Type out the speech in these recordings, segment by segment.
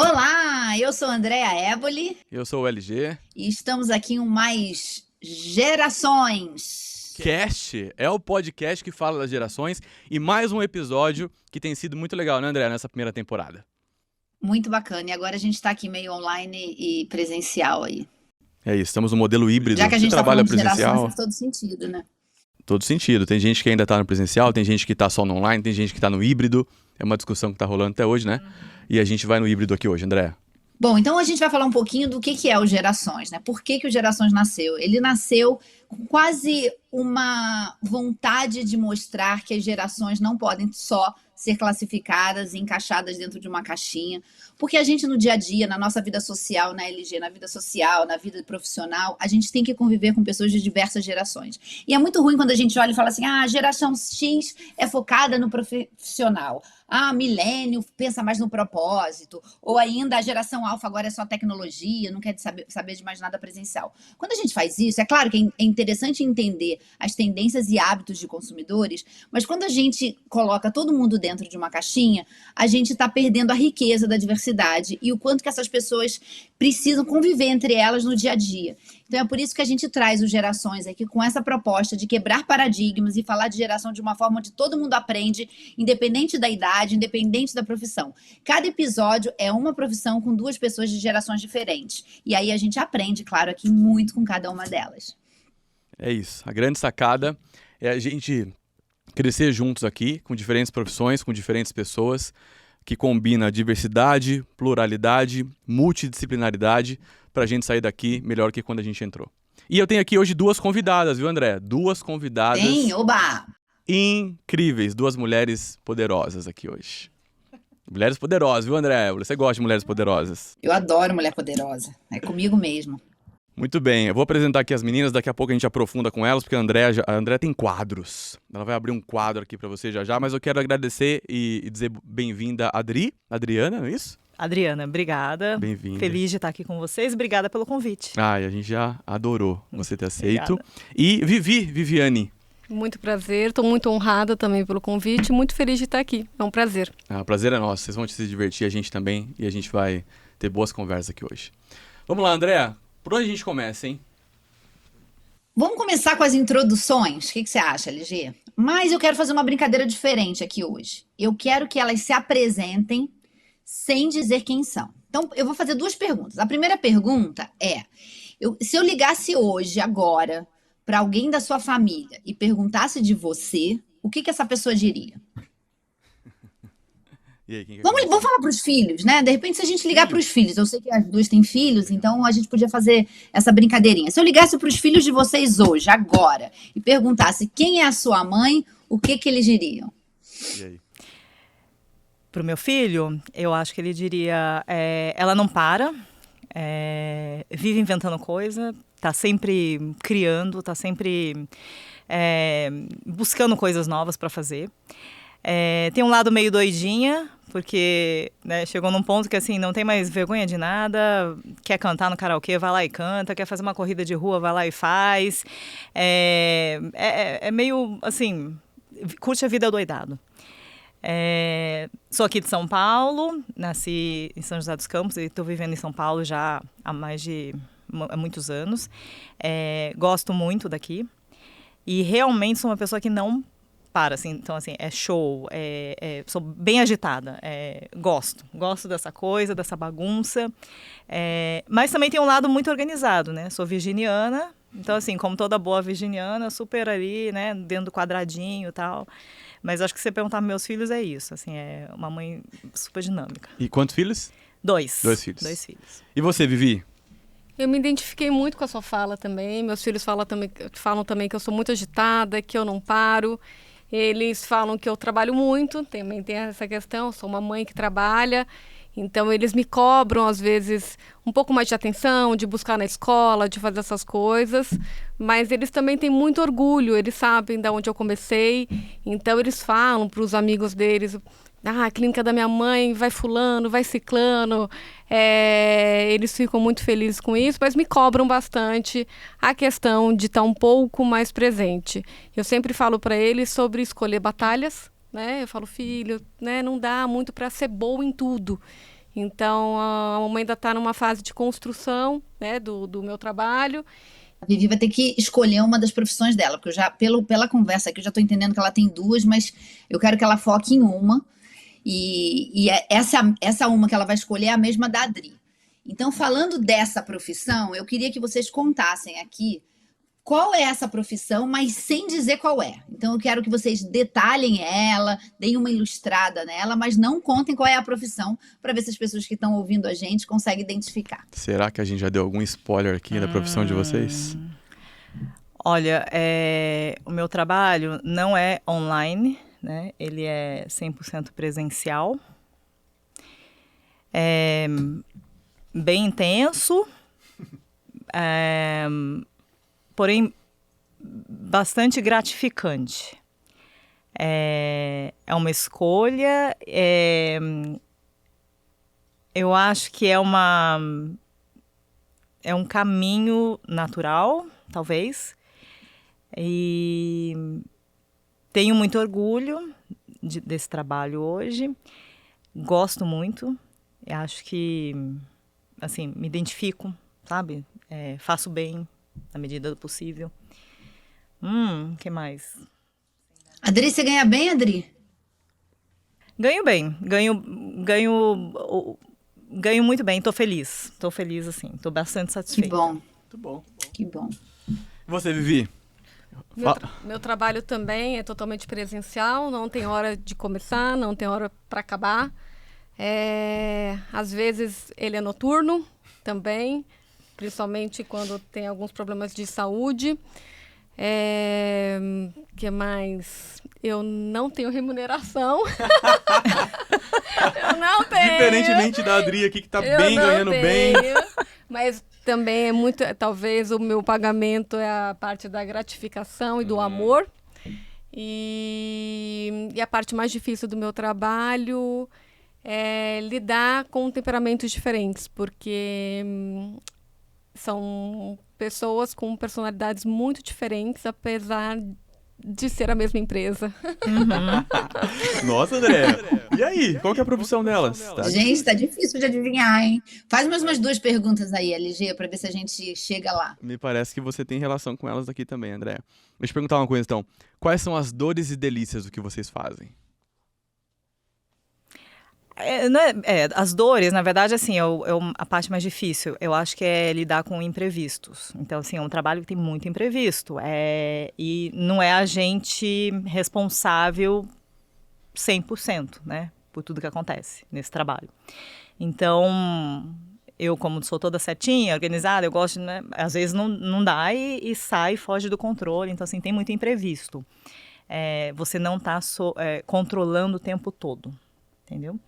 Olá, eu sou Andréa Éboli Eu sou o LG. e estamos aqui em mais Gerações. Cast é o podcast que fala das gerações e mais um episódio que tem sido muito legal, né, André, nessa primeira temporada. Muito bacana. E agora a gente está aqui meio online e presencial aí. É isso, estamos no modelo híbrido. Já que a gente Você está trabalha falando de gerações, presencial? faz todo sentido, né? Todo sentido. Tem gente que ainda tá no presencial, tem gente que tá só no online, tem gente que tá no híbrido. É uma discussão que tá rolando até hoje, né? E a gente vai no híbrido aqui hoje, André. Bom, então a gente vai falar um pouquinho do que é o Gerações, né? Por que o Gerações nasceu? Ele nasceu com quase uma vontade de mostrar que as gerações não podem só ser classificadas e encaixadas dentro de uma caixinha, porque a gente no dia a dia, na nossa vida social, na LG, na vida social, na vida profissional, a gente tem que conviver com pessoas de diversas gerações. E é muito ruim quando a gente olha e fala assim, a geração X é focada no profissional, milênio pensa mais no propósito, ou ainda a geração alfa agora é só tecnologia, não quer saber de mais nada presencial. Quando a gente faz isso, é claro que é interessante entender as tendências e hábitos de consumidores, mas quando a gente coloca todo mundo dentro de uma caixinha, a gente está perdendo a riqueza da diversidade e o quanto que essas pessoas precisam conviver entre elas no dia a dia. Então é por isso que a gente traz os Gerações aqui com essa proposta de quebrar paradigmas e falar de geração de uma forma onde todo mundo aprende, independente da idade, independente da profissão. Cada episódio é uma profissão com duas pessoas de gerações diferentes. E aí a gente aprende, claro, aqui muito com cada uma delas. É isso. A grande sacada é a gente crescer juntos aqui, com diferentes profissões, com diferentes pessoas, que combina diversidade, pluralidade, multidisciplinaridade, pra gente sair daqui melhor que quando a gente entrou. E eu tenho aqui hoje duas convidadas, viu, André? Duas convidadas Oba! incríveis, duas mulheres poderosas aqui hoje. Mulheres poderosas, viu, André? Você gosta de mulheres poderosas? Eu adoro mulher poderosa. É comigo mesmo. Muito bem, eu vou apresentar aqui as meninas, daqui a pouco a gente aprofunda com elas, porque a André tem quadros. Ela vai abrir um quadro aqui pra você já, mas eu quero agradecer e dizer bem-vinda a Adriana, não é isso? Adriana, obrigada. Bem-vinda. Feliz de estar aqui com vocês. Obrigada pelo convite. E a gente já adorou você ter aceito. Obrigada. E Viviane. Muito prazer, estou muito honrada também pelo convite, muito feliz de estar aqui, é um prazer. O prazer é nosso, vocês vão se divertir, a gente também, e a gente vai ter boas conversas aqui hoje. Vamos lá, André, por onde a gente começa, hein? Vamos começar com as introduções? O que você acha, LG? Mas eu quero fazer uma brincadeira diferente aqui hoje. Eu quero que elas se apresentem sem dizer quem são. Então, eu vou fazer duas perguntas. A primeira pergunta é, se eu ligasse hoje, agora, para alguém da sua família e perguntasse de você, o que essa pessoa diria? E aí, quem quer Vamos começar? falar para os filhos, né? De repente, se a gente ligar para os filhos, eu sei que as duas têm filhos, então a gente podia fazer essa brincadeirinha. Se eu ligasse para os filhos de vocês hoje, agora, e perguntasse quem é a sua mãe, o que eles diriam? E aí? Para o meu filho, eu acho que ele diria, ela não para, vive inventando coisa, está sempre criando, está sempre buscando coisas novas para fazer. Tem um lado meio doidinha, porque chegou num ponto que assim, não tem mais vergonha de nada, quer cantar no karaokê, vai lá e canta, quer fazer uma corrida de rua, vai lá e faz. É meio assim, curte a vida doidado. Sou aqui de São Paulo, nasci em São José dos Campos e estou vivendo em São Paulo já há muitos anos. Gosto muito daqui e realmente sou uma pessoa que não para, assim, então assim, é show, sou bem agitada, gosto dessa coisa, dessa bagunça, mas também tem um lado muito organizado, né? Sou virginiana, então assim, como toda boa virginiana, super ali, né, dentro do quadradinho e tal. Mas acho que se você perguntar para meus filhos é isso, assim, é uma mãe super dinâmica. E quantos filhos? 2. 2 filhos. 2 filhos. E você, Vivi? Eu me identifiquei muito com a sua fala também, meus filhos falam também que eu sou muito agitada, que eu não paro. Eles falam que eu trabalho muito, também tem essa questão, eu sou uma mãe que trabalha, então eles me cobram, às vezes, um pouco mais de atenção, de buscar na escola, de fazer essas coisas, mas eles também têm muito orgulho, eles sabem de onde eu comecei, então eles falam para os amigos deles, a clínica da minha mãe vai fulano, vai ciclano, eles ficam muito felizes com isso, mas me cobram bastante a questão de estar um pouco mais presente. Eu sempre falo para eles sobre escolher batalhas, né? Eu falo, filho, né, não dá muito para ser boa em tudo. Então, a mamãe ainda está numa fase de construção, né, do meu trabalho. A Vivi vai ter que escolher uma das profissões dela, porque eu já, pela conversa aqui, eu já estou entendendo que ela tem duas, mas eu quero que ela foque em uma. E essa uma que ela vai escolher é a mesma da Adri. Então, falando dessa profissão, eu queria que vocês contassem aqui qual é essa profissão, mas sem dizer qual é. Então, eu quero que vocês detalhem ela, deem uma ilustrada nela, mas não contem qual é a profissão, para ver se as pessoas que estão ouvindo a gente conseguem identificar. Será que a gente já deu algum spoiler aqui da profissão de vocês? Olha, o meu trabalho não é online, né? Ele é 100% presencial. É bem intenso, porém bastante gratificante. É uma escolha, eu acho que é um caminho natural, talvez, e tenho muito orgulho desse trabalho hoje, gosto muito, acho que, assim, me identifico, sabe? Faço bem, na medida do possível. Que mais? Adri, você ganha bem, Adri? Ganho bem, ganho muito bem, tô feliz, assim, tô bastante Que satisfeita. bom, Muito bom. que bom. E você, Vivi? Meu trabalho também é totalmente presencial, não tem hora de começar, não tem hora para acabar. Às vezes ele é noturno também, principalmente quando tem alguns problemas de saúde. Que mais? Eu não tenho remuneração. Eu não tenho. Diferentemente da Adri aqui, que tá bem, ganhando bem. Mas também é muito, talvez o meu pagamento é a parte da gratificação e do amor. E a parte mais difícil do meu trabalho é lidar com temperamentos diferentes, porque são pessoas com personalidades muito diferentes, apesar de ser a mesma empresa. Nossa, André. E aí? Qual que é a profissão delas? Gente, tá difícil de adivinhar, hein? Faz mais umas duas perguntas aí, LG, para ver se a gente chega lá. Me parece que você tem relação com elas aqui também, André. Deixa eu te perguntar uma coisa, então. Quais são as dores e delícias do que vocês fazem? As dores, na verdade, assim, a parte mais difícil, eu acho que é lidar com imprevistos. Então, assim, é um trabalho que tem muito imprevisto. E não é a gente responsável 100%, né? Por tudo que acontece nesse trabalho. Então, eu, como sou toda certinha, organizada, eu gosto, né? Às vezes não dá e sai, foge do controle. Então, assim, tem muito imprevisto. Você não está controlando o tempo todo, entendeu?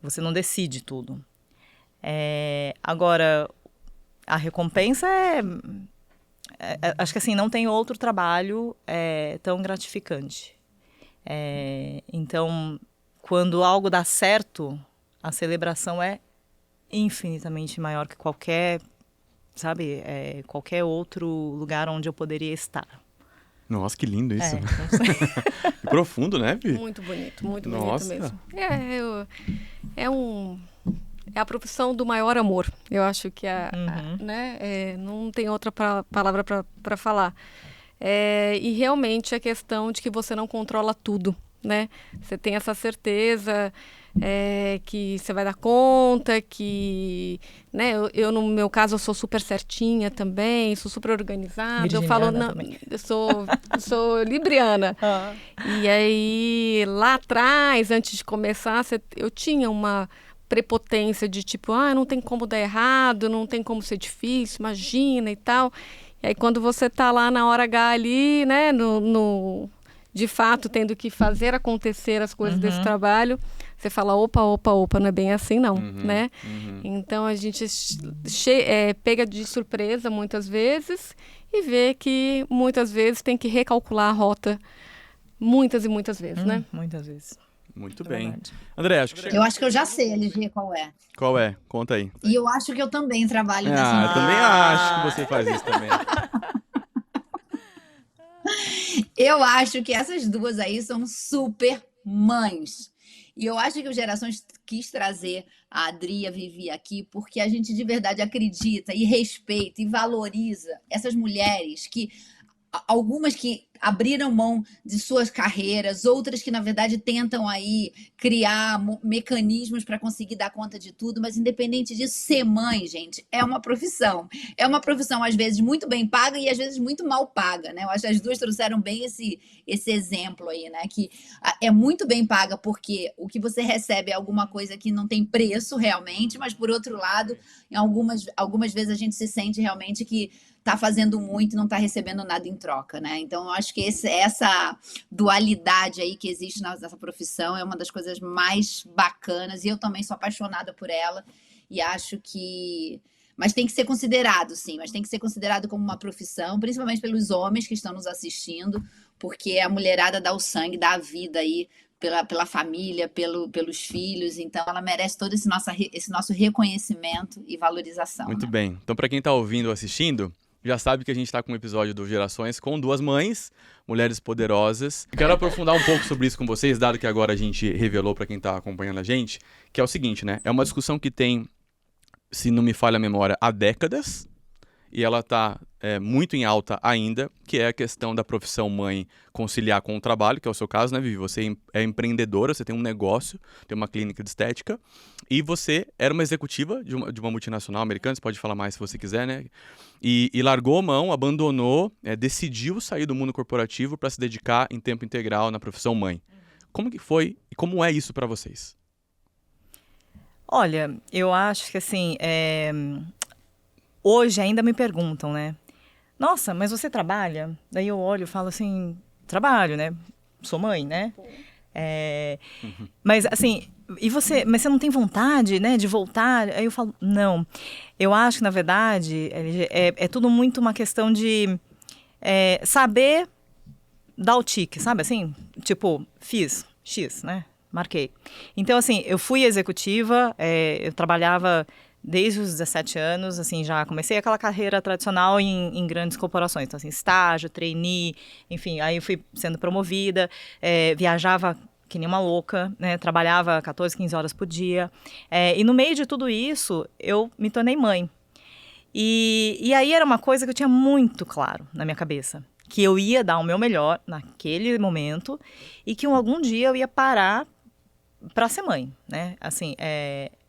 Você não decide tudo. Agora, a recompensa acho que assim, não tem outro trabalho tão gratificante. Então, quando algo dá certo, a celebração é infinitamente maior que qualquer outro lugar onde eu poderia estar. Nossa, que lindo isso. Que profundo, né, Vi? Muito bonito mesmo. É a profissão do maior amor. Eu acho que não tem outra palavra para falar. E realmente a questão de que você não controla tudo, né? Você tem essa certeza que você vai dar conta, que, né? Eu no meu caso eu sou super certinha também, sou super organizada. Virginiana eu falo, também. eu sou libriana. E aí lá atrás, antes de começar, eu tinha uma prepotência de tipo, não tem como dar errado, não tem como ser difícil, imagina e tal. E aí quando você tá lá na hora H ali, né, de fato tendo que fazer acontecer as coisas desse trabalho, você fala, opa, não é bem assim não, né? Então a gente pega de surpresa muitas vezes e vê que muitas vezes tem que recalcular a rota muitas e muitas vezes, né? Muitas vezes. Muito É bem. verdade. André, acho que Eu acho que eu já sei, LG, qual é. Qual é? Conta aí. E eu acho que eu também trabalho nessa Eu empresa. também acho que você faz isso também. Eu acho que essas duas aí são super mães. E eu acho que o Gerações quis trazer a Adri e a Vivi aqui, porque a gente de verdade acredita e respeita e valoriza essas mulheres que algumas que abriram mão de suas carreiras, outras que, na verdade, tentam aí criar mecanismos para conseguir dar conta de tudo, mas independente disso, ser mãe, gente, é uma profissão. É uma profissão, às vezes, muito bem paga e às vezes muito mal paga, né? Eu acho que as duas trouxeram bem esse exemplo aí, né? Que é muito bem paga porque o que você recebe é alguma coisa que não tem preço realmente, mas por outro lado, em algumas vezes a gente se sente realmente que está fazendo muito e não está recebendo nada em troca, né? Então, eu acho que essa dualidade aí que existe nessa profissão é uma das coisas mais bacanas e eu também sou apaixonada por ela e acho que... Mas tem que ser considerado, sim, mas tem que ser considerado como uma profissão, principalmente pelos homens que estão nos assistindo, porque a mulherada dá o sangue, dá a vida aí pela família, pelos filhos, então ela merece todo esse nosso reconhecimento e valorização. Muito né? bem. Então, para quem está ouvindo ou assistindo, já sabe que a gente está com um episódio do Gerações com duas mães, mulheres poderosas. Eu quero aprofundar um pouco sobre isso com vocês, dado que agora a gente revelou para quem está acompanhando a gente, que é o seguinte, né? É uma discussão que tem, se não me falha a memória, há décadas, e ela está muito em alta ainda, que é a questão da profissão mãe conciliar com o trabalho, que é o seu caso, né, Vivi? Você é empreendedora, você tem um negócio, tem uma clínica de estética, e você era uma executiva de uma multinacional americana, você pode falar mais se você quiser, né? E largou a mão, abandonou, decidiu sair do mundo corporativo para se dedicar em tempo integral na profissão mãe. Como que foi e como é isso para vocês? Olha, eu acho que assim, hoje ainda me perguntam, né? Nossa, mas você trabalha? Daí eu olho e falo assim, trabalho, né? Sou mãe, né? Mas assim, mas você não tem vontade, né, de voltar? Aí eu falo, não. Eu acho que, na verdade, é tudo muito uma questão de saber dar o tique, sabe assim? Tipo, fiz X, né? Marquei. Então, assim, eu fui executiva, eu trabalhava desde os 17 anos, assim, já comecei aquela carreira tradicional em grandes corporações. Então, assim, estágio, trainee, enfim, aí eu fui sendo promovida, viajava que nem uma louca, né? Trabalhava 14, 15 horas por dia. E no meio de tudo isso, eu me tornei mãe. E aí era uma coisa que eu tinha muito claro na minha cabeça, que eu ia dar o meu melhor naquele momento e que algum dia eu ia parar para ser mãe, né? Assim,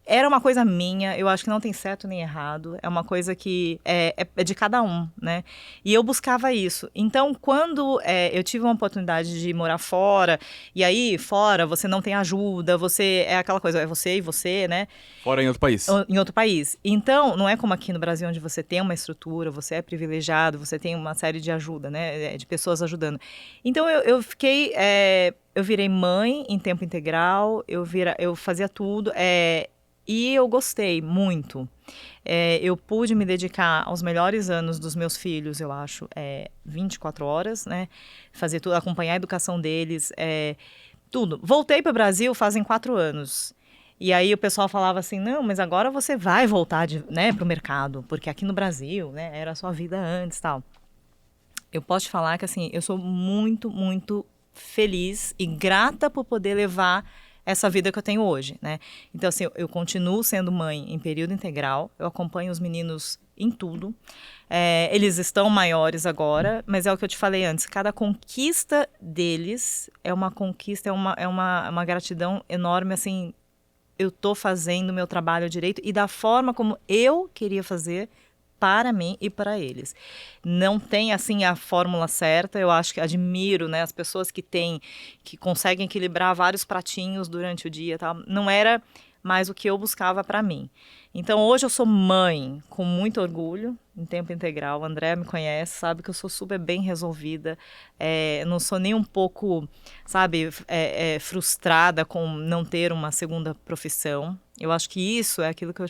era uma coisa minha, eu acho que não tem certo nem errado, é uma coisa que é de cada um, né? E eu buscava isso. Então, quando eu tive uma oportunidade de morar fora, e aí, fora, você não tem ajuda, você é aquela coisa, é você e você, né? Fora em outro país. Em outro país. Então, não é como aqui no Brasil, onde você tem uma estrutura, você é privilegiado, você tem uma série de ajuda, né? De pessoas ajudando. Então, eu fiquei... eu virei mãe em tempo integral, eu fazia tudo, e eu gostei muito. Eu pude me dedicar aos melhores anos dos meus filhos, eu acho, 24 horas, né? Fazer tudo, acompanhar a educação deles, tudo. Voltei para o Brasil fazem 4 anos. E aí o pessoal falava assim, não, mas agora você vai voltar né, para o mercado, porque aqui no Brasil, né, era a sua vida antes e tal. Eu posso te falar que, assim, eu sou muito, muito feliz e grata por poder levar essa vida que eu tenho hoje, né? Então, assim, eu continuo sendo mãe em período integral, eu acompanho os meninos em tudo. Eles estão maiores agora, mas é o que eu te falei antes, cada conquista deles é uma conquista, é uma gratidão enorme, assim, eu tô fazendo o meu trabalho direito e da forma como eu queria fazer para mim e para eles. Não tem, assim, a fórmula certa. Eu acho que admiro, né, as pessoas que conseguem equilibrar vários pratinhos durante o dia, tal. Não era mais o que eu buscava para mim. Então, hoje eu sou mãe com muito orgulho, em tempo integral. O André me conhece, sabe que eu sou super bem resolvida. Não sou nem um pouco, sabe, frustrada com não ter uma segunda profissão. Eu acho que isso é aquilo que eu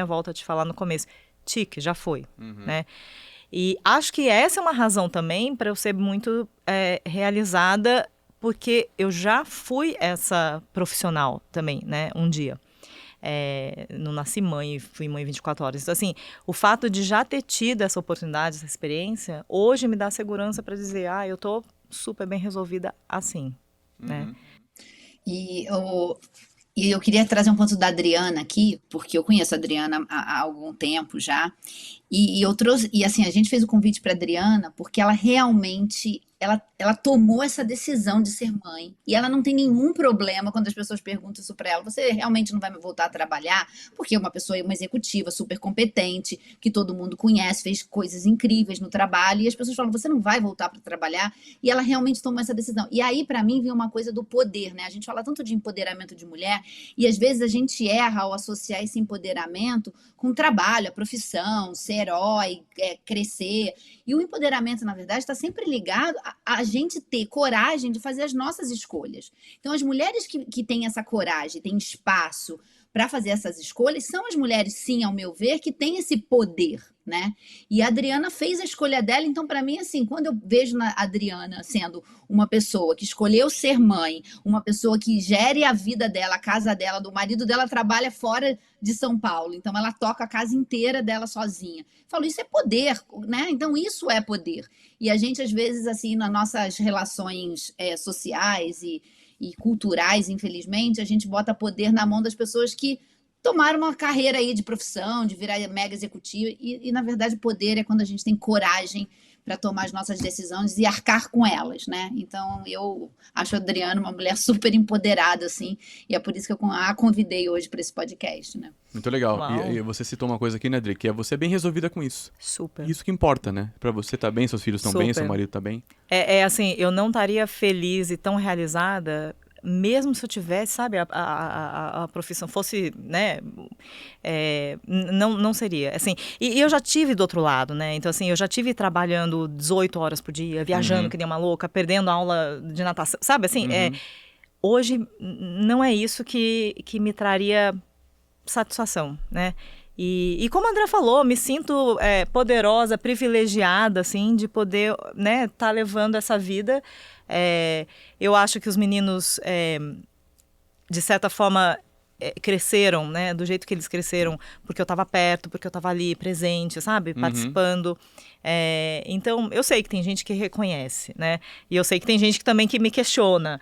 volto a te falar no começo. Tique, já foi, né? E acho que essa é uma razão também para eu ser muito realizada, porque eu já fui essa profissional também, né? Um dia. Não nasci mãe, fui mãe 24 horas. Então, assim, o fato de já ter tido essa oportunidade, essa experiência, hoje me dá segurança para dizer, eu tô super bem resolvida assim, né? E eu queria trazer um ponto da Adriana aqui, porque eu conheço a Adriana há algum tempo já, e eu trouxe, e assim, a gente fez o convite para Adriana porque ela realmente, ela tomou essa decisão de ser mãe, e ela não tem nenhum problema quando as pessoas perguntam isso para ela, você realmente não vai voltar a trabalhar? Porque é uma pessoa, uma executiva super competente, que todo mundo conhece, fez coisas incríveis no trabalho, e as pessoas falam, você não vai voltar para trabalhar? E ela realmente tomou essa decisão. E aí, para mim, vem uma coisa do poder, né? A gente fala tanto de empoderamento de mulher, e às vezes a gente erra ao associar esse empoderamento com o trabalho, a profissão, ser herói, crescer. E o empoderamento, na verdade, está sempre ligado a gente ter coragem de fazer as nossas escolhas. Então, as mulheres que têm essa coragem, têm espaço para fazer essas escolhas, são as mulheres, sim, ao meu ver, que têm esse poder, né? E a Adriana fez a escolha dela, então, para mim, assim, quando eu vejo a Adriana sendo uma pessoa que escolheu ser mãe, uma pessoa que gere a vida dela, a casa dela, do marido dela trabalha fora de São Paulo, então ela toca a casa inteira dela sozinha. Eu falo, isso é poder, né? Então, isso é poder. E a gente, às vezes, assim, nas nossas relações sociais e culturais, infelizmente, a gente bota poder na mão das pessoas que tomaram uma carreira aí de profissão, de virar mega executiva, e na verdade poder é quando a gente tem coragem para tomar as nossas decisões e arcar com elas, né? Então eu acho a Adriana uma mulher super empoderada, assim, e é por isso que eu a convidei hoje para esse podcast, né? Muito legal. Uau. E você citou uma coisa aqui, né, Adri, que é você bem resolvida com isso. Super. Isso que importa, né? Pra você tá bem, seus filhos estão bem, Super. seu marido tá bem. Assim, eu não estaria feliz e tão realizada mesmo se eu tivesse, sabe, a profissão fosse, né, não seria, assim, e eu já tive do outro lado, né, então assim, eu já tive trabalhando 18 horas por dia, viajando que nem uma louca, perdendo aula de natação, sabe, assim, hoje não é isso que me traria satisfação, né. E como a André falou, me sinto poderosa, privilegiada, assim, de poder, né, tá levando essa vida. Eu acho que os meninos, de certa forma, cresceram, né, do jeito que eles cresceram, porque eu estava perto, porque eu estava ali, presente, sabe, participando. Então, eu sei que tem gente que reconhece, né, e eu sei que tem gente que também que me questiona,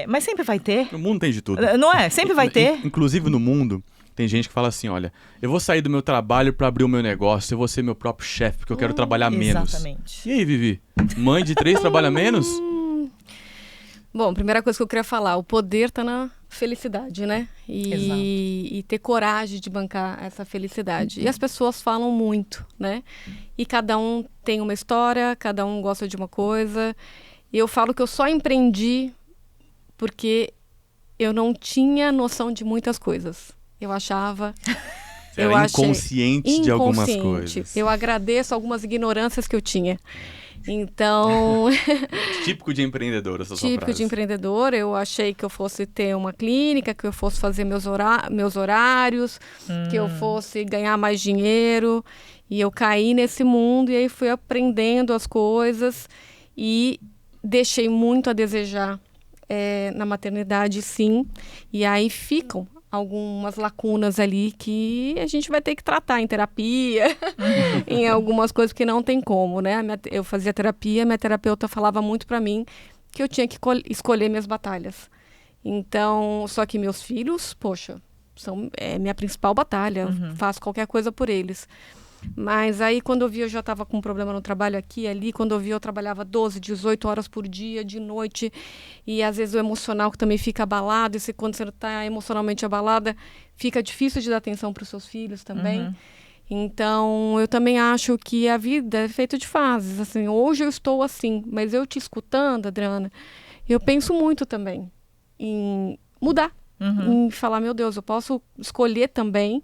mas sempre vai ter. No mundo tem de tudo. Não é? Sempre vai ter. Inclusive no mundo, tem gente que fala assim, olha, eu vou sair do meu trabalho para abrir o meu negócio, eu vou ser meu próprio chefe, porque eu quero trabalhar menos. Exatamente. E aí, Vivi? Mãe de 3 trabalha menos? Bom, primeira coisa que eu queria falar, o poder está na felicidade, né? E ter coragem de bancar essa felicidade. E as pessoas falam muito, né? E cada um tem uma história, cada um gosta de uma coisa. E eu falo que eu só empreendi porque eu não tinha noção de muitas coisas. Eu achava... Você era inconsciente de algumas coisas. Eu agradeço algumas ignorâncias que eu tinha. Então... Típico de empreendedor, essa sua Típico frase. de empreendedor. Eu achei que eu fosse ter uma clínica, que eu fosse fazer meus horários, que eu fosse ganhar mais dinheiro. E eu caí nesse mundo e aí fui aprendendo as coisas e deixei muito a desejar na maternidade, sim. E aí ficam algumas lacunas ali que a gente vai ter que tratar em terapia, em algumas coisas que não tem como, né? Eu fazia terapia, minha terapeuta falava muito para mim que eu tinha que escolher minhas batalhas. Então, só que meus filhos, poxa, são minha principal batalha, faço qualquer coisa por eles. Mas aí, quando eu vi, eu já estava com um problema no trabalho aqui e ali. Quando eu vi, eu trabalhava 12, 18 horas por dia, de noite. E, às vezes, o emocional que também fica abalado. E quando você está emocionalmente abalada, fica difícil de dar atenção para os seus filhos também. Então, eu também acho que a vida é feita de fases. Assim, hoje eu estou assim, mas eu te escutando, Adriana, eu penso muito também em mudar. Em falar, meu Deus, eu posso escolher também...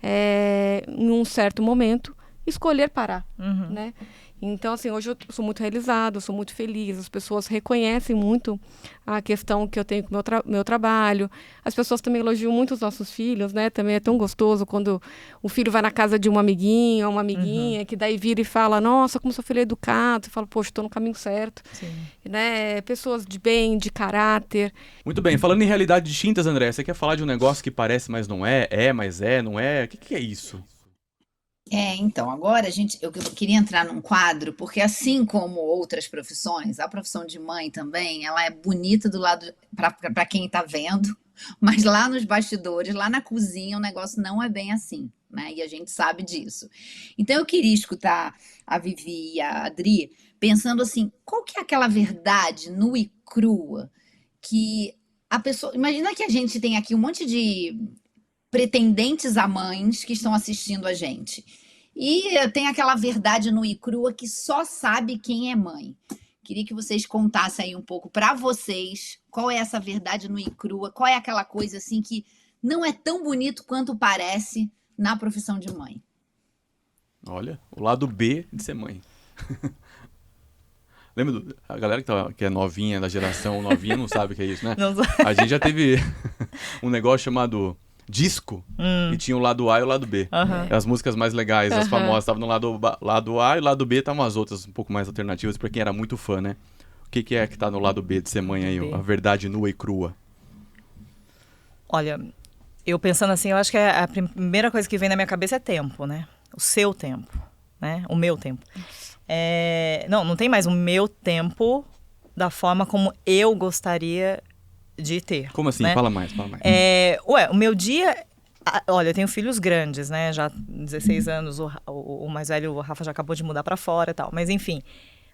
em um certo momento, escolher parar, né? Então, assim, hoje eu sou muito realizada, eu sou muito feliz, as pessoas reconhecem muito a questão que eu tenho com o meu trabalho, as pessoas também elogiam muito os nossos filhos, né? Também é tão gostoso quando o filho vai na casa de um amiguinho ou uma amiguinha, que daí vira e fala, nossa, como seu filho é educado, e fala, poxa, estou no caminho certo. Sim. Né? Pessoas de bem, de caráter. Muito bem, falando em realidades distintas, André, você quer falar de um negócio que parece, mas não é, mas é, não é? O que é isso? Então, agora eu queria entrar num quadro, porque assim como outras profissões, a profissão de mãe também, ela é bonita do lado para quem está vendo, mas lá nos bastidores, lá na cozinha, o negócio não é bem assim, né? E a gente sabe disso. Então, eu queria escutar a Vivi e a Adri pensando assim, qual que é aquela verdade nua e crua que a pessoa. Imagina que a gente tem aqui um monte de pretendentes a mães que estão assistindo a gente. E tem aquela verdade nua e crua que só sabe quem é mãe. Queria que vocês contassem aí um pouco para vocês qual é essa verdade nua e crua, qual é aquela coisa assim que não é tão bonito quanto parece na profissão de mãe. Olha, o lado B de ser mãe. Lembra a galera que é novinha, da geração novinha, não sabe o que é isso, né? Não sabe. A gente já teve um negócio chamado disco, e tinha o lado A e o lado B. As músicas mais legais, as famosas, estavam no lado A, e o lado B estavam as outras um pouco mais alternativas, pra quem era muito fã, né? O que é que tá no lado B de ser mãe aí? A verdade nua e crua. Olha, eu pensando assim, eu acho que a primeira coisa que vem na minha cabeça é tempo, né? O seu tempo, né? O meu tempo. Não tem mais o meu tempo da forma como eu gostaria de ter. Como assim? Né? Fala mais. O meu dia... Olha, eu tenho filhos grandes, né? Já 16 anos, o mais velho, o Rafa, já acabou de mudar pra fora e tal. Mas, enfim,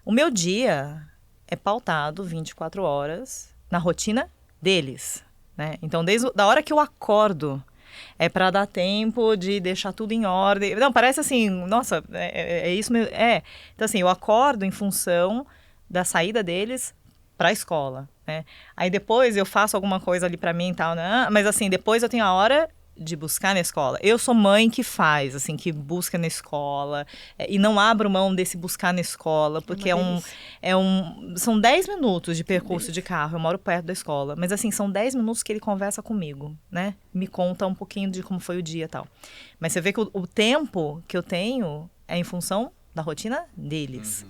o meu dia é pautado 24 horas na rotina deles, né? Então, desde da hora que eu acordo, é para dar tempo de deixar tudo em ordem. Não, parece assim, nossa, é isso mesmo. Então, assim, eu acordo em função da saída deles para a escola, né? Aí depois eu faço alguma coisa ali para mim e tal, né? Mas assim, depois eu tenho a hora de buscar na escola. Eu sou mãe que faz, assim, que busca na escola, e não abro mão desse buscar na escola, porque são 10 minutos de percurso de carro, eu moro perto da escola, mas assim, são 10 minutos que ele conversa comigo, né? Me conta um pouquinho de como foi o dia e tal. Mas você vê que o tempo que eu tenho é em função da rotina deles.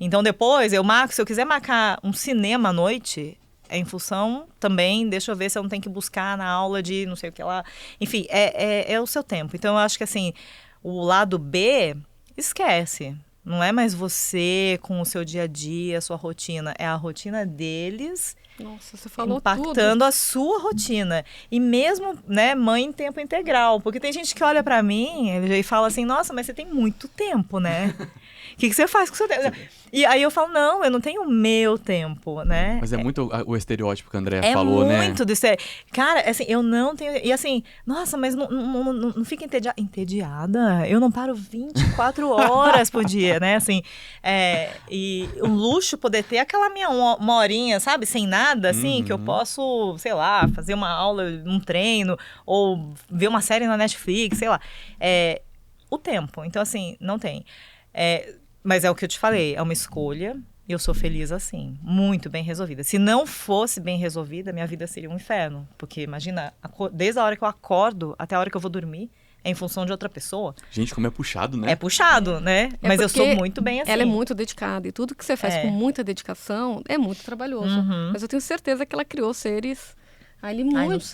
Então depois, se eu quiser marcar um cinema à noite, é em função também, deixa eu ver se eu não tenho que buscar na aula de não sei o que lá. Enfim, é o seu tempo. Então eu acho que assim, o lado B, esquece. Não é mais você com o seu dia a dia, a sua rotina. É a rotina deles. Nossa, você falou impactando tudo. a sua rotina. E mesmo, né, mãe em tempo integral. Porque tem gente que olha pra mim e fala assim, nossa, mas você tem muito tempo, né? O que você faz com o seu tempo? E aí eu falo, não, eu não tenho o meu tempo, né? Mas é muito o estereótipo que a Andrea falou, né? É muito do estereótipo. Cara, assim, eu não tenho... E assim, nossa, mas não fica entediada. Entediada? Eu não paro 24 horas por dia, né? Assim, e o luxo poder ter aquela minha uma horinha, sabe? Sem nada, assim, que eu posso, sei lá, fazer uma aula, um treino, ou ver uma série na Netflix, sei lá. O tempo. Então, assim, não tem. Mas é o que eu te falei, é uma escolha, e eu sou feliz assim, muito bem resolvida. Se não fosse bem resolvida, minha vida seria um inferno. Porque imagina, desde a hora que eu acordo até a hora que eu vou dormir, é em função de outra pessoa. Gente, como é puxado, né? É puxado, né? Mas eu sou muito bem assim. Ela é muito dedicada, e tudo que você faz com muita dedicação é muito trabalhoso. Mas eu tenho certeza que ela criou seres ali muito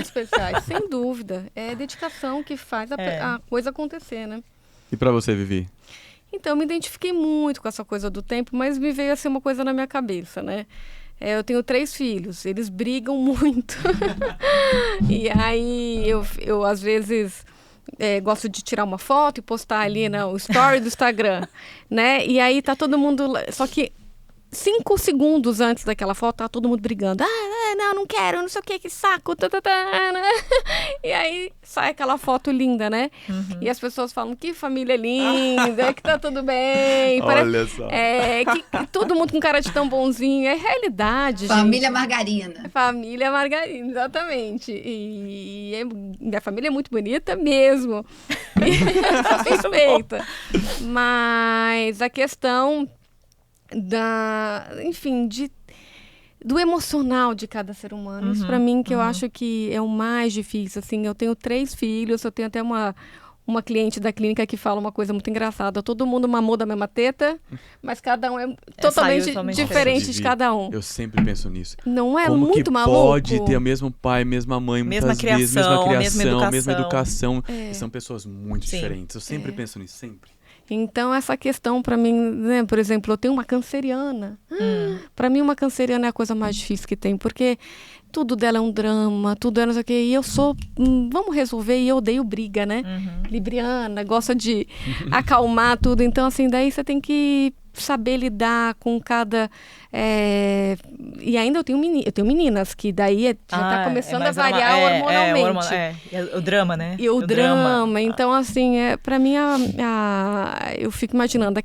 especiais, sem dúvida. É a dedicação que faz a coisa acontecer, né? E pra você, Vivi? Então, eu me identifiquei muito com essa coisa do tempo, mas me veio assim uma coisa na minha cabeça, né? Eu tenho 3 filhos, eles brigam muito. E aí, eu às vezes gosto de tirar uma foto e postar ali no story do Instagram, né? E aí tá todo mundo... Só que 5 segundos antes daquela foto, tá todo mundo brigando. Não quero, não sei o que saco. Né? E aí sai aquela foto linda, né? E as pessoas falam, que família linda, que tá tudo bem. Olha só. Que todo mundo com cara de tão bonzinho. É realidade, Família gente. Margarina. Família Margarina, exatamente. E minha família é muito bonita mesmo. Sou suspeita. Mas a questão do emocional de cada ser humano. Isso pra mim que eu acho que é o mais difícil, assim. Eu tenho 3 filhos, eu tenho até uma cliente da clínica que fala uma coisa muito engraçada. Todo mundo mamou da mesma teta, mas cada um é totalmente diferente Nossa, de cada um. Eu sempre penso nisso. Não é Como muito que maluco? pode ter o mesmo pai, mesma mãe, Mesma muitas vezes, mesma criação, mesma educação. É. E são pessoas muito Sim. diferentes. Eu sempre penso nisso, sempre. Então, essa questão para mim, né, por exemplo, eu tenho uma canceriana. Para mim, uma canceriana é a coisa mais difícil que tem, porque tudo dela é um drama, tudo é não sei o quê. E eu sou, vamos resolver, e eu odeio briga, né? Libriana, gosta de acalmar tudo. Então, assim, daí você tem que saber lidar com cada... E ainda eu tenho meninas, que daí já está começando a variar hormonalmente. O drama, né? E o drama. Então, assim, para mim, eu fico imaginando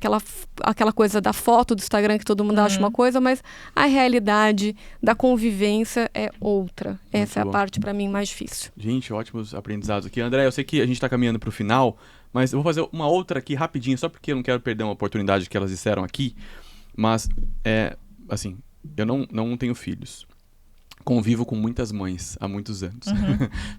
aquela coisa da foto do Instagram que todo mundo acha uma coisa, mas a realidade da convivência é outra. Essa é a parte, para mim, mais difícil. Gente, ótimos aprendizados aqui. André, eu sei que a gente está caminhando para o final, mas eu vou fazer uma outra aqui rapidinho, só porque eu não quero perder uma oportunidade que elas disseram aqui. Mas, assim, eu não tenho filhos. Convivo com muitas mães há muitos anos.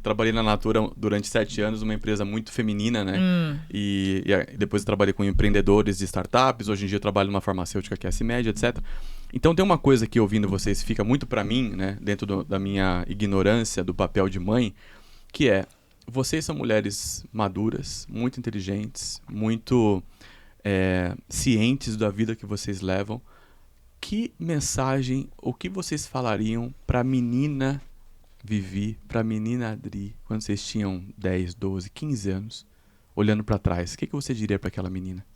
Trabalhei na Natura durante 7 anos, uma empresa muito feminina, né? E depois eu trabalhei com empreendedores de startups. Hoje em dia eu trabalho numa farmacêutica que é a CIMED, etc. Então tem uma coisa que, ouvindo vocês, fica muito pra mim, né? Dentro da minha ignorância do papel de mãe, que é: vocês são mulheres maduras, muito inteligentes, muito cientes da vida que vocês levam. Que mensagem, o que vocês falariam para a menina Vivi, para a menina Adri, quando vocês tinham 10, 12, 15 anos, olhando para trás? O que você diria para aquela menina?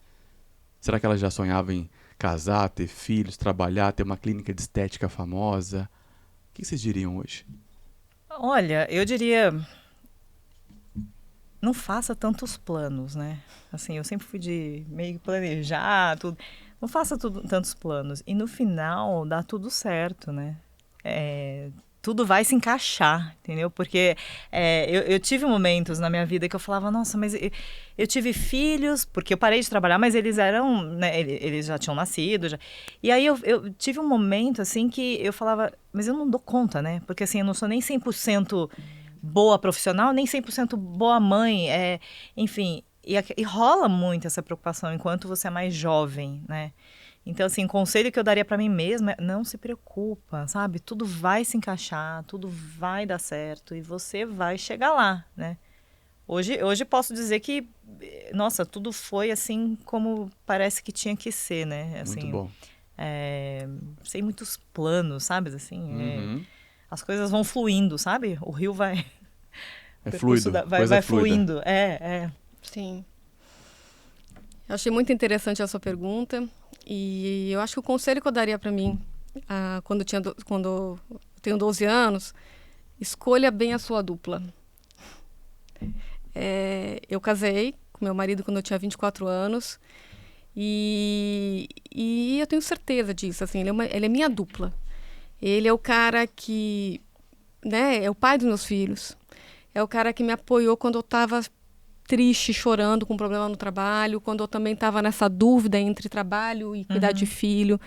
Será que ela já sonhava em casar, ter filhos, trabalhar, ter uma clínica de estética famosa? O que vocês diriam hoje? Olha, eu diria... Não faça tantos planos, né? Assim, eu sempre fui de meio planejar tudo. Não faça tantos planos. E no final, dá tudo certo, né? Tudo vai se encaixar, entendeu? Porque eu tive momentos na minha vida que eu falava, nossa, mas eu tive filhos, porque eu parei de trabalhar, mas eles eram, né, eles já tinham nascido. E aí eu tive um momento, assim, que eu falava, mas eu não dou conta, né? Porque, assim, eu não sou nem 100% boa profissional, nem 100% boa mãe, enfim... E rola muito essa preocupação enquanto você é mais jovem, né? Então, assim, o conselho que eu daria para mim mesma é: não se preocupa, sabe? Tudo vai se encaixar, tudo vai dar certo e você vai chegar lá, né? Hoje posso dizer que, nossa, tudo foi assim como parece que tinha que ser, né? Assim, muito bom. Sem muitos planos, sabe? Assim, as coisas vão fluindo, sabe? O rio vai... fluido, vai fluindo. Sim. Eu achei muito interessante a sua pergunta e eu acho que o conselho que eu daria para mim quando eu tenho 12 anos, escolha bem a sua dupla. Eu casei com meu marido quando eu tinha 24 anos e eu tenho certeza disso, assim, ele é minha dupla. Ele é o cara que, né, é o pai dos meus filhos, é o cara que me apoiou quando eu estava triste, chorando, com problema no trabalho, quando eu também estava nessa dúvida entre trabalho e cuidar de filho.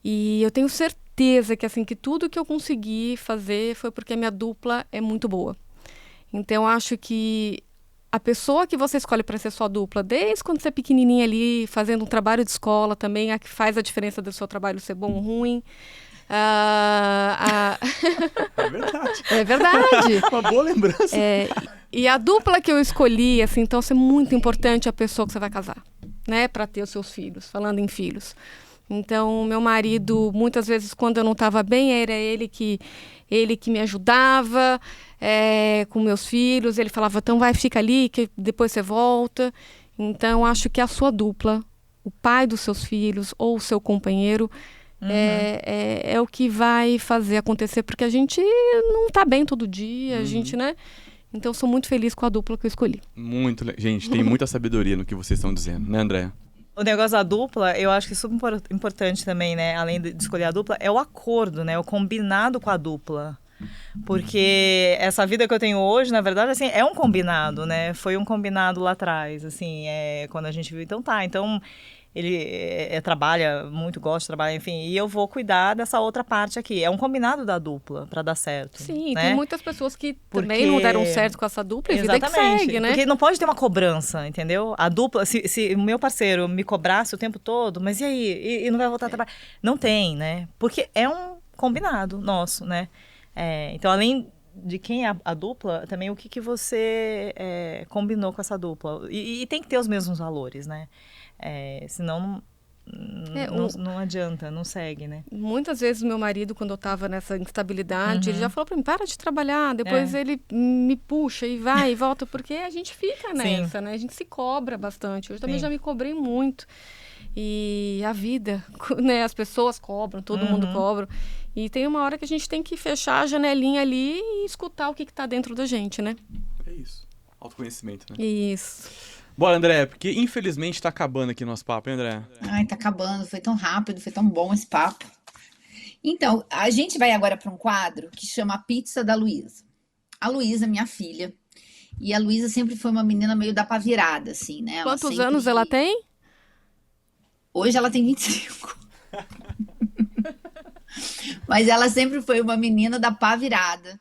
E eu tenho certeza que, assim, que tudo que eu consegui fazer foi porque a minha dupla é muito boa. Então, eu acho que a pessoa que você escolhe para ser sua dupla, desde quando você é pequenininha ali, fazendo um trabalho de escola também, a que faz a diferença do seu trabalho ser bom ou ruim. É verdade. É verdade. Uma boa lembrança. E a dupla que eu escolhi, assim, então, é muito importante a pessoa que você vai casar, né, para ter os seus filhos, falando em filhos. Então, meu marido, muitas vezes, quando eu não estava bem, era ele que me ajudava com meus filhos. Ele falava, então fica ali, que depois você volta. Então, acho que a sua dupla, o pai dos seus filhos ou o seu companheiro, é o que vai fazer acontecer, porque a gente não está bem todo dia, a gente, né? Então, sou muito feliz com a dupla que eu escolhi. Gente, tem muita sabedoria no que vocês estão dizendo, né, Andréa? O negócio da dupla, eu acho que é super importante também, né? Além de escolher a dupla, é o acordo, né? O combinado com a dupla. Porque essa vida que eu tenho hoje, na verdade, assim, é um combinado, né? Foi um combinado lá atrás, assim, quando a gente viu. Então, ele trabalha muito, gosta de trabalhar, enfim, e eu vou cuidar dessa outra parte aqui. É um combinado da dupla para dar certo. Sim, né? tem muitas pessoas que também não deram certo com essa dupla e vida que segue, né? Porque não pode ter uma cobrança, entendeu? A dupla, se o meu parceiro me cobrasse o tempo todo, mas e aí? E não vai voltar a trabalhar? Não tem, né? Porque é um combinado nosso, né? Então, além de quem é a dupla, também o que você combinou com essa dupla. E tem que ter os mesmos valores, né? Senão não adianta, não segue, né? Muitas vezes meu marido, quando eu estava nessa instabilidade, ele já falou para mim, para de trabalhar, depois ele me puxa e vai e volta, porque a gente fica nessa, né? A gente se cobra bastante. Eu também já me cobrei muito. E a vida, né? As pessoas cobram, todo mundo cobra. E tem uma hora que a gente tem que fechar a janelinha ali e escutar o que está dentro da gente, né? É isso. Autoconhecimento, né? Isso. Bora, André, porque infelizmente tá acabando aqui nosso papo, hein, André? Ai, tá acabando. Foi tão rápido, foi tão bom esse papo. Então, a gente vai agora para um quadro que chama A Pizza da Luísa. A Luísa, minha filha. E a Luísa sempre foi uma menina meio da pá virada, assim, né? Quantos anos ela tem? Hoje ela tem 25. Mas ela sempre foi uma menina da pá virada.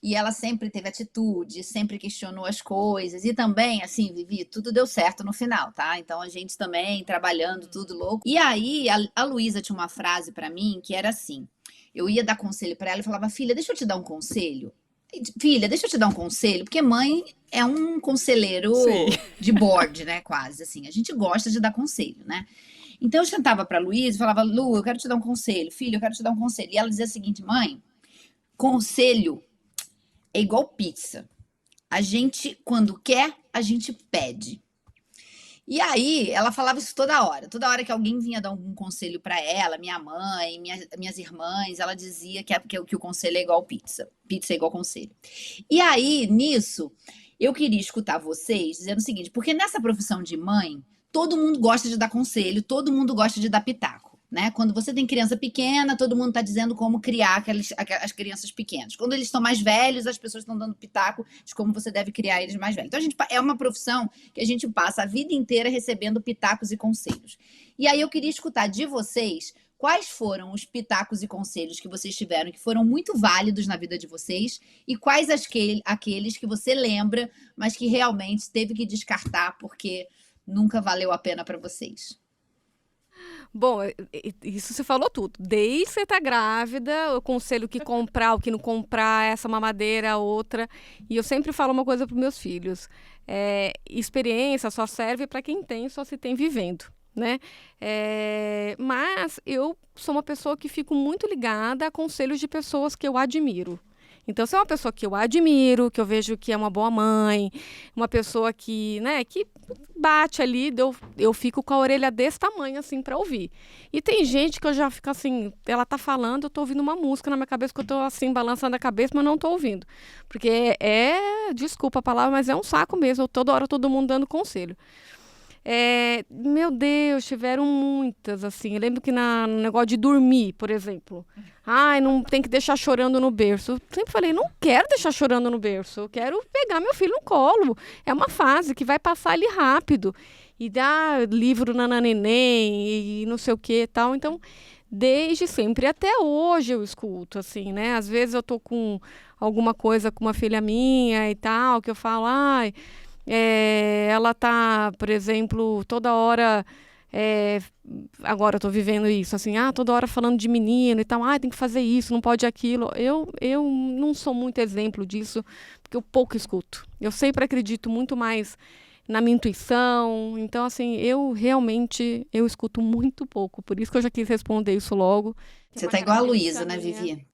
E ela sempre teve atitude, sempre questionou as coisas. E também, assim, Vivi, tudo deu certo no final, tá? Então a gente também trabalhando, tudo louco. E aí a Luísa tinha uma frase pra mim que era assim: eu ia dar conselho pra ela e falava, filha, deixa eu te dar um conselho. Filha, deixa eu te dar um conselho, porque mãe é um conselheiro de board, né? Quase assim. A gente gosta de dar conselho, né? Então eu sentava pra Luísa e falava, Lu, eu quero te dar um conselho, filho, eu quero te dar um conselho. E ela dizia o seguinte, mãe, conselho é igual pizza. A gente, quando quer, a gente pede. E aí, ela falava isso toda hora. Toda hora que alguém vinha dar algum conselho para ela, minha mãe, minhas irmãs, ela dizia que o conselho é igual pizza. Pizza é igual conselho. E aí, nisso, eu queria escutar vocês dizendo o seguinte, porque nessa profissão de mãe, todo mundo gosta de dar conselho, todo mundo gosta de dar pitaco. Né? Quando você tem criança pequena, todo mundo está dizendo como criar as crianças pequenas. Quando eles estão mais velhos, as pessoas estão dando pitaco de como você deve criar eles mais velhos. Então, é uma profissão que a gente passa a vida inteira recebendo pitacos e conselhos. E aí eu queria escutar de vocês quais foram os pitacos e conselhos que vocês tiveram que foram muito válidos na vida de vocês e quais aqueles que você lembra, mas que realmente teve que descartar porque nunca valeu a pena para vocês. Bom, isso você falou tudo. Desde você tá grávida, o conselho que comprar, o que não comprar, essa mamadeira, outra. E eu sempre falo uma coisa para os meus filhos. Experiência só serve para quem tem, só se tem vivendo, né? Mas eu sou uma pessoa que fico muito ligada a conselhos de pessoas que eu admiro. Então, se é uma pessoa que eu admiro, que eu vejo que é uma boa mãe, uma pessoa que, né, que bate ali, eu fico com a orelha desse tamanho, assim, para ouvir. E tem gente que eu já fico assim, ela tá falando, eu tô ouvindo uma música na minha cabeça, que eu tô, assim, balançando a cabeça, mas não tô ouvindo. Porque desculpa a palavra, mas é um saco mesmo, toda hora todo mundo dando conselho. Meu Deus, tiveram muitas, assim. Eu lembro que no negócio de dormir, por exemplo. Ai, não tem que deixar chorando no berço. Eu sempre falei, não quero deixar chorando no berço. Eu quero pegar meu filho no colo. É uma fase que vai passar ali rápido. E dar livro na neném e não sei o que e tal. Então, desde sempre. Até hoje eu escuto, assim, né? Às vezes eu tô com alguma coisa com uma filha minha e tal, que eu falo, ai... ela tá, por exemplo, toda hora, agora eu tô vivendo isso, assim, toda hora falando de menino e tal, tem que fazer isso, não pode aquilo. Eu não sou muito exemplo disso, porque eu pouco escuto. Eu sempre acredito muito mais na minha intuição, então, assim, eu escuto muito pouco, por isso que eu já quis responder isso logo. Você tá igual a Luísa, né, Vivi?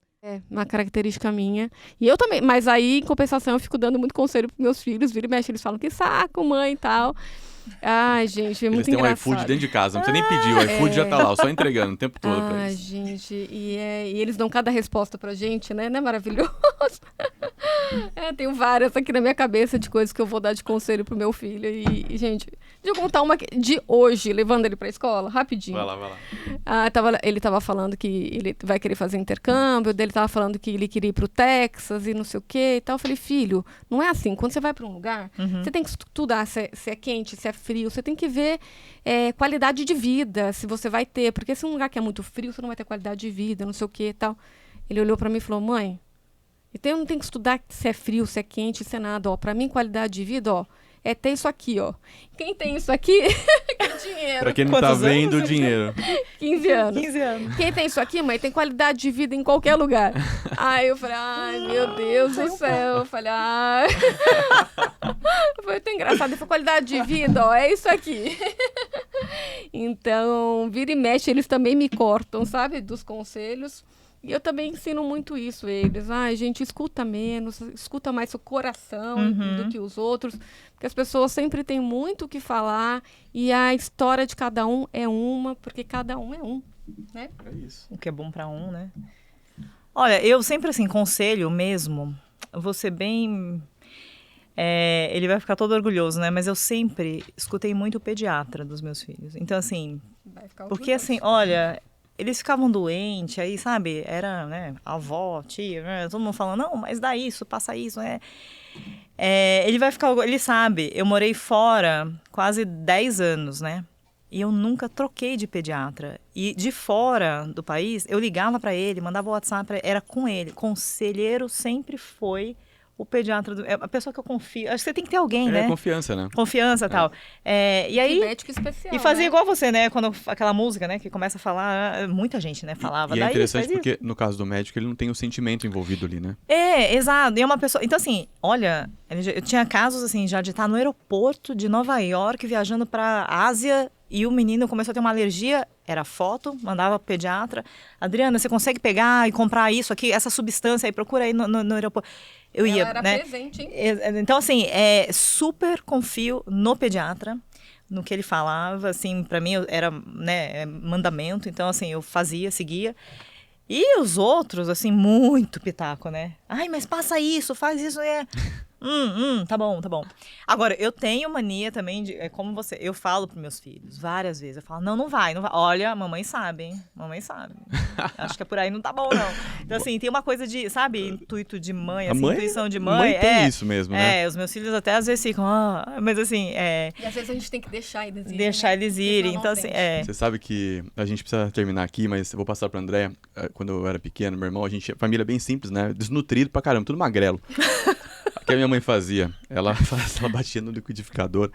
Uma característica minha. E eu também, mas aí, em compensação, eu fico dando muito conselho pros meus filhos, vira e mexe, eles falam, que saco, mãe e tal. Ai, gente, é muito engraçado. Eles têm um iFood dentro de casa, não precisa nem pedir, o iFood já tá lá, só entregando o tempo todo pra eles. Gente, e eles dão cada resposta pra gente, né? Não é maravilhoso? Tenho várias aqui na minha cabeça de coisas que eu vou dar de conselho pro meu filho. E, gente, deixa eu contar uma de hoje, levando ele pra escola, rapidinho. Vai lá. Ele tava falando que ele vai querer fazer intercâmbio, daí ele tava falando que ele queria ir pro Texas e não sei o que e tal. Eu falei, filho, não é assim. Quando você vai pra um lugar, você tem que estudar se é quente, se é frio. Você tem que ver qualidade de vida, se você vai ter. Porque se um lugar que é muito frio, você não vai ter qualidade de vida, não sei o que e tal. Ele olhou pra mim e falou, mãe, então eu não tenho que estudar se é frio, se é quente, se é nada. Ó, pra mim, qualidade de vida, ó, é ter isso aqui, ó. Quem tem isso aqui, quer dinheiro. Pra quem não tá vendo, dinheiro. 15 anos. 15 anos. Quem tem isso aqui, mãe, tem qualidade de vida em qualquer lugar. Aí eu falei, ai, meu Deus do céu. Eu falei, ai. Foi tão engraçado. Ele falou, qualidade de vida, ó, é isso aqui. Então, vira e mexe, eles também me cortam, sabe, dos conselhos. E eu também ensino muito isso a eles. Ai, gente, escuta menos, escuta mais seu coração do que os outros. Porque as pessoas sempre têm muito o que falar e a história de cada um é uma, porque cada um é um, né? É isso. O que é bom pra um, né? Olha, eu sempre, assim, conselho mesmo, vou ser bem... ele vai ficar todo orgulhoso, né? Mas eu sempre escutei muito o pediatra dos meus filhos. Então, assim... Vai ficar Porque, assim, olha... Eles ficavam doentes, aí, sabe, era, né, avó, tia, né, todo mundo falando, não, mas dá isso, passa isso, né. Ele vai ficar, ele sabe, eu morei fora quase 10 anos, né, e eu nunca troquei de pediatra. E de fora do país, eu ligava para ele, mandava o WhatsApp, era com ele. Conselheiro sempre foi o pediatra, a pessoa que eu confio. Acho que você tem que ter alguém, né? Confiança, né? Confiança e tal. E aí... médico especial, E fazia né? igual você, né? Quando aquela música, né? Que começa a falar... Muita gente, né? Falava. E é daí, interessante faz porque, no caso do médico, ele não tem o sentimento envolvido ali, né? exato. E é uma pessoa... Então, assim, olha... Eu tinha casos, assim, já de estar no aeroporto de Nova York, viajando pra Ásia... E o menino começou a ter uma alergia, era foto, mandava pro pediatra. Adriana, você consegue pegar e comprar isso aqui, essa substância aí, procura aí no aeroporto. Eu Ela ia, era né? presente, hein? Então, assim, super confio no pediatra, no que ele falava, assim, pra mim era, né, mandamento. Então, assim, eu fazia, seguia. E os outros, assim, muito pitaco, né? Ai, mas passa isso, faz isso, tá bom, tá bom. Agora, eu tenho mania também de, como você, eu falo pros meus filhos várias vezes, eu falo, não vai. Olha, mamãe sabe, hein? Mamãe sabe. Acho que é por aí não tá bom, não. Então, assim, tem uma coisa de, sabe, intuito de mãe, assim, intuição de mãe. Mãe tem isso mesmo, né? Os meus filhos até às vezes ficam, mas assim, E às vezes a gente tem que deixar eles irem. deixar eles irem. Então, assim, Você sabe que a gente pruxisa terminar aqui, mas eu vou passar pra Andréia. Quando eu era pequeno, meu irmão, a gente, família bem simples, né? Desnutrido pra caramba, tudo magrelo. O que a minha mãe fazia? Ela batia no liquidificador.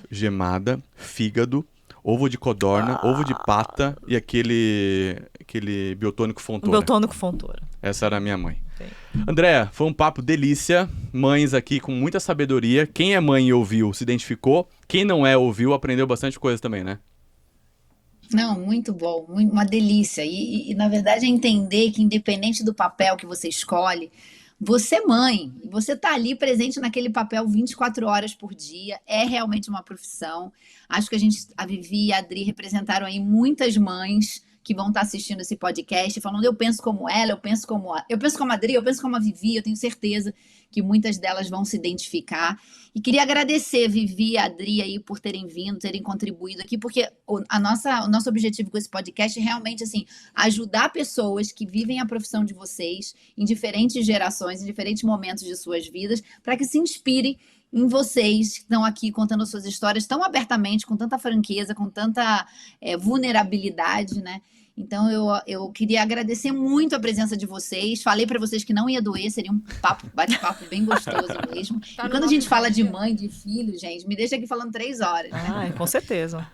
Gemada, fígado, ovo de codorna, ovo de pata e aquele biotônico Fontoura. Biotônico Fontoura. Essa era a minha mãe. Sim. Andréia, foi um papo delícia. Mães aqui com muita sabedoria. Quem é mãe e ouviu, se identificou. Quem não é, ouviu, aprendeu bastante coisa também, né? Não, muito bom, uma delícia. E, na verdade, é entender que, independente do papel que você escolhe, você é mãe, você está ali presente naquele papel 24 horas por dia, é realmente uma profissão. Acho que a Vivi e a Adri representaram aí muitas mães que vão estar assistindo esse podcast, falando, eu penso como ela, eu penso como a Adri, eu penso como a Vivi, eu tenho certeza que muitas delas vão se identificar. E queria agradecer, Vivi e a Adri, aí, por terem vindo, terem contribuído aqui, porque o nosso objetivo com esse podcast é realmente, assim, ajudar pessoas que vivem a profissão de vocês em diferentes gerações, em diferentes momentos de suas vidas, para que se inspirem em vocês que estão aqui contando suas histórias tão abertamente, com tanta franqueza, com tanta vulnerabilidade, né? Então, eu queria agradecer muito a presença de vocês. Falei para vocês que não ia doer, seria um bate-papo bem gostoso mesmo. E quando a gente fala de mãe, de filho, gente, me deixa aqui falando 3 horas. Ai, com certeza.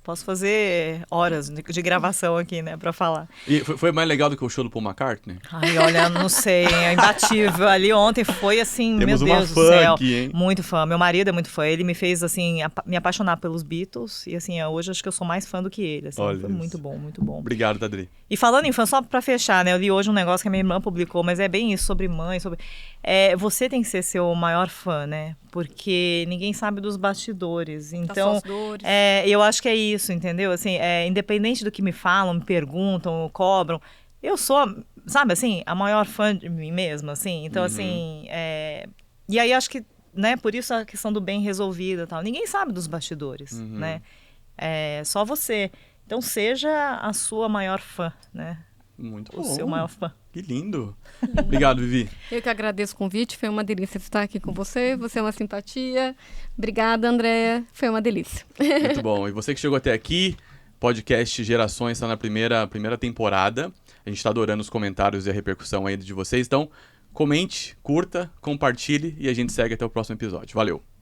Posso fazer horas de gravação aqui, né, pra falar. E foi mais legal do que o show do Paul McCartney? Ai, olha, não sei, é imbatível. Ali ontem foi assim, Temos meu Deus uma do céu. aqui, hein? Muito fã. Meu marido é muito fã. Ele me fez, assim, me apaixonar pelos Beatles. E, assim, hoje acho que eu sou mais fã do que ele. Assim, Olha foi isso. muito bom, muito bom. Obrigado, Adri. E falando em fã, só pra fechar, né? Eu li hoje um negócio que a minha irmã publicou, mas é bem isso, sobre mãe, sobre... você tem que ser seu maior fã, né? Porque ninguém sabe dos bastidores. Então, suas dores. eu acho que é isso, entendeu? Assim, independente do que me falam, me perguntam, cobram, eu sou sabe, assim, a maior fã de mim mesma, assim. Então, assim, e aí acho que, né, por isso a questão do bem resolvida e tal. Ninguém sabe dos bastidores, né? É só você. Então, seja a sua maior fã, né? Muito bom. O seu maior fã. Que lindo. Obrigado, Vivi. Eu que agradeço o convite, foi uma delícia estar aqui com você. Você é uma simpatia. Obrigada, Andréa. Foi uma delícia. Muito bom. E você que chegou até aqui, podcast Gerações está na primeira temporada. A gente está adorando os comentários e a repercussão aí de vocês. Então, comente, curta, compartilhe e a gente segue até o próximo episódio. Valeu!